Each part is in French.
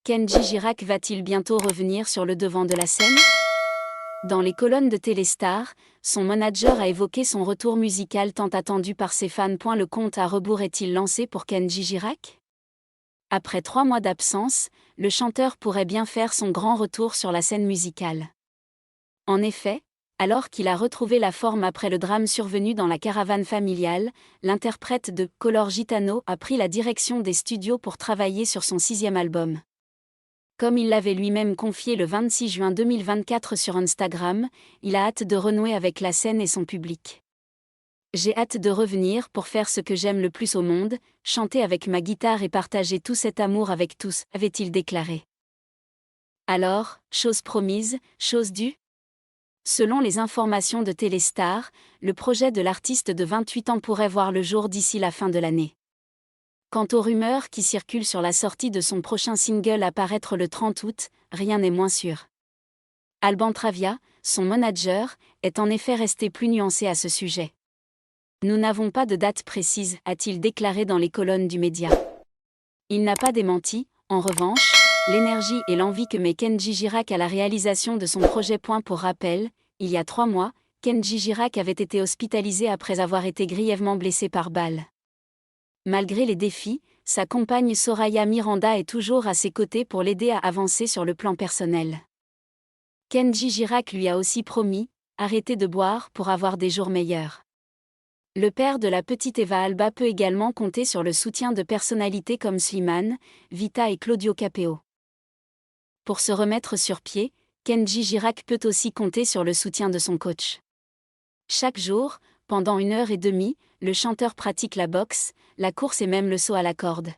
Kenji Girac va-t-il bientôt revenir sur le devant de la scène ? Dans les colonnes de Téléstar, son manager a évoqué son retour musical tant attendu par ses fans. Le compte à rebours est-il lancé pour Kenji Girac ? Après 3 mois d'absence, le chanteur pourrait bien faire son grand retour sur la scène musicale. En effet, alors qu'il a retrouvé la forme après le drame survenu dans la caravane familiale, l'interprète de Color Gitano a pris la direction des studios pour travailler sur son 6e album. Comme il l'avait lui-même confié le 26 juin 2024 sur Instagram, il a hâte de renouer avec la scène et son public. « J'ai hâte de revenir pour faire ce que j'aime le plus au monde, chanter avec ma guitare et partager tout cet amour avec tous », avait-il déclaré. Alors, chose promise, chose due ? Selon les informations de Téléstar, le projet de l'artiste de 28 ans pourrait voir le jour d'ici la fin de l'année. Quant aux rumeurs qui circulent sur la sortie de son prochain single à paraître le 30 août, rien n'est moins sûr. Alban Travia, son manager, est en effet resté plus nuancé à ce sujet. « Nous n'avons pas de date précise », a-t-il déclaré dans les colonnes du média. Il n'a pas démenti, en revanche, l'énergie et l'envie que met Kenji Girac à la réalisation de son projet. Pour rappel, il y a 3 mois, Kenji Girac avait été hospitalisé après avoir été grièvement blessé par balle. Malgré les défis, sa compagne Soraya Miranda est toujours à ses côtés pour l'aider à avancer sur le plan personnel. Kenji Girac lui a aussi promis « arrêter de boire pour avoir des jours meilleurs ». Le père de la petite Eva Alba peut également compter sur le soutien de personnalités comme Slimane, Vita et Claudio Capeo. Pour se remettre sur pied, Kenji Girac peut aussi compter sur le soutien de son coach. Chaque jour, pendant 1h30, le chanteur pratique la boxe, la course et même le saut à la corde.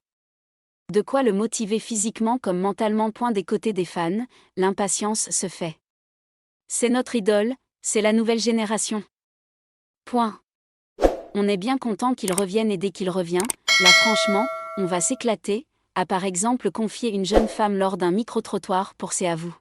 De quoi le motiver physiquement comme mentalement. Des côtés des fans, l'impatience se fait. C'est notre idole, c'est la nouvelle génération. On est bien content qu'il revienne et dès qu'il revient, là franchement, on va s'éclater, a par exemple confié une jeune femme lors d'un micro-trottoir pour C'est à vous.